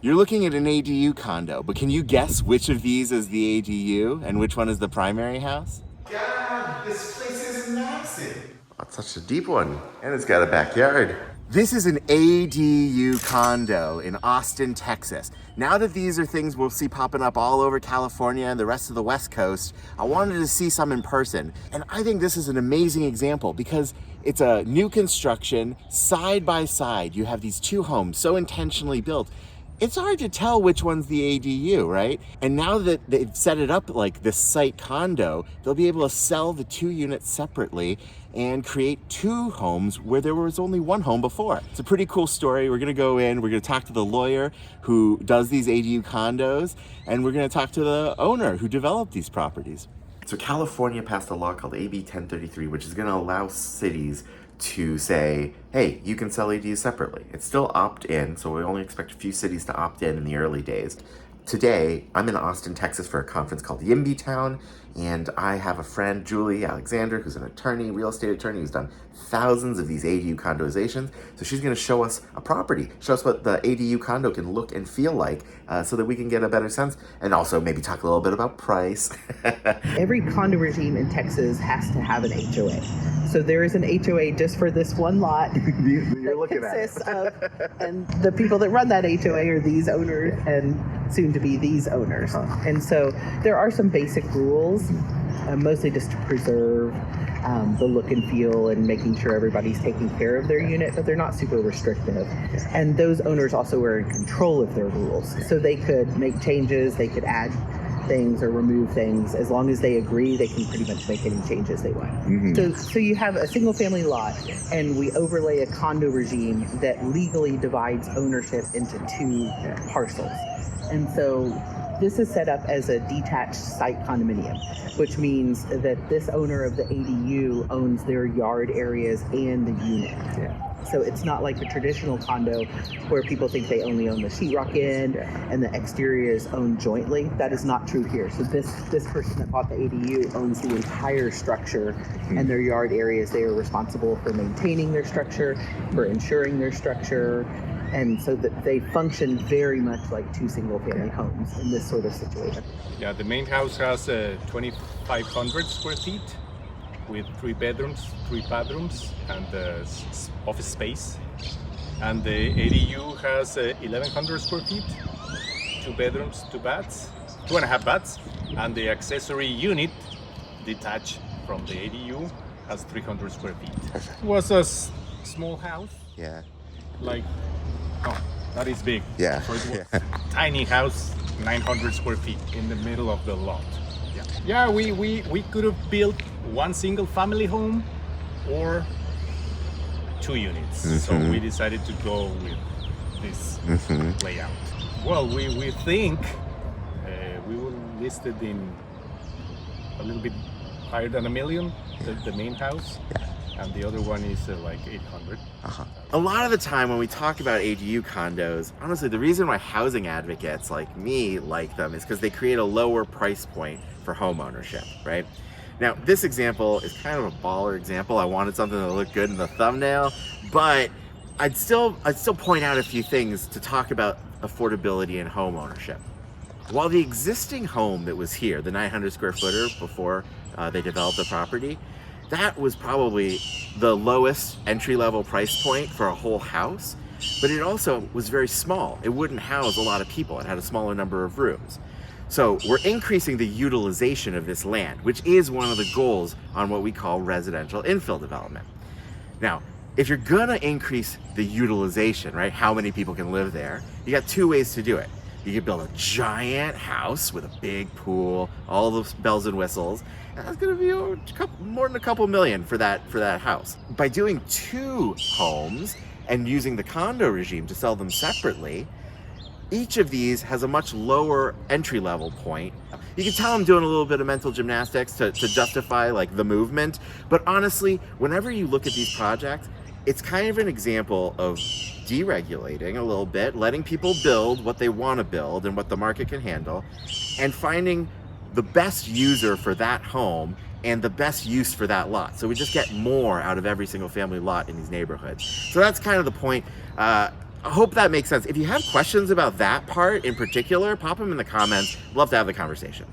You're looking at an ADU condo, but can you guess which of these is the ADU and which one is the primary house? God, this place is massive. That's such a deep one. And it's got a backyard. This is an ADU condo in Austin, Texas. Now that these are things we'll see popping up all over California and the rest of the West Coast, I wanted to see some in person. And I think this is an amazing example because it's a new construction, side by side. You have these two homes so intentionally built. It's hard to tell which one's the ADU, right? And now that they've set it up like this site condo, they'll be able to sell the two units separately and create two homes where there was only one home before. It's a pretty cool story. We're gonna go in, we're gonna talk to the lawyer who does these ADU condos, and we're gonna talk to the owner who developed these properties. So California passed a law called AB 1033, which is gonna allow cities to say, hey, you can sell ADUs separately. It's still opt-in, so we only expect a few cities to opt in the early days. Today, I'm in Austin, Texas for a conference called YIMBY Town, and I have a friend, Julie Alexander, who's an attorney, real estate attorney, who's done thousands of these ADU condoizations. So she's gonna show us a property, show us what the ADU condo can look and feel like so that we can get a better sense, and also maybe talk a little bit about price. Every condo regime in Texas has to have an HOA. So there is an HOA just for this one lot. You're looking at it. And the people that run that HOA are these owners and soon to be these owners. And so there are some basic rules, mostly just to preserve the look and feel and making sure everybody's taking care of their unit, but they're not super restrictive. And those owners also are in control of their rules. So they could make changes, they could add things or remove things. As long as they agree, they can pretty much make any changes they want. Mm-hmm. So you have a single family lot, and we overlay a condo regime that legally divides ownership into two parcels. And so this is set up as a detached site condominium, which means that this owner of the ADU owns their yard areas and the unit. Yeah. So it's not like a traditional condo where people think they only own the sheetrock end and the exterior is owned jointly. That is not true here. So this person that bought the ADU owns the entire structure and their yard areas. They are responsible for maintaining their structure, for insuring their structure, and so that they function very much like two single-family homes in this sort of situation. Yeah, the main house has 2,500 square feet with 3 bedrooms, 3 bathrooms, and office space. And the ADU has 1,100 square feet, 2 bedrooms, 2 baths, 2.5 baths, and the accessory unit, detached from the ADU, has 300 square feet. It was a small house. Yeah. Like, oh, that is big. Yeah. So it was tiny house, 900 square feet in the middle of the lot. Yeah, we could have built one single family home or 2 units. Mm-hmm. So we decided to go with this layout. Well, we think we will list it in a little bit higher than $1 million, the main house. Yeah. And the other one is like 800. A lot of the time when we talk about ADU condos, honestly, the reason why housing advocates like me like them is because they create a lower price point for home ownership, right? Now, this example is kind of a baller example. I wanted something to look good in the thumbnail, but I'd still point out a few things to talk about affordability and home ownership. While the existing home that was here, the 900 square footer before they developed the property, that was probably the lowest entry-level price point for a whole house, but it also was very small. It wouldn't house a lot of people. It had a smaller number of rooms. So we're increasing the utilization of this land, which is one of the goals on what we call residential infill development. Now, if you're gonna increase the utilization, right, how many people can live there, you got 2 ways to do it. You could build a giant house with a big pool, all the bells and whistles, and that's gonna be more than a couple million for that house. By doing 2 homes and using the condo regime to sell them separately, each of these has a much lower entry level point. You can tell I'm doing a little bit of mental gymnastics to justify like the movement, but honestly, whenever you look at these projects, it's kind of an example of deregulating a little bit, letting people build what they want to build and what the market can handle, and finding the best user for that home and the best use for that lot. So we just get more out of every single family lot in these neighborhoods. So that's kind of the point. I hope that makes sense. If you have questions about that part in particular, pop them in the comments. Love to have the conversation.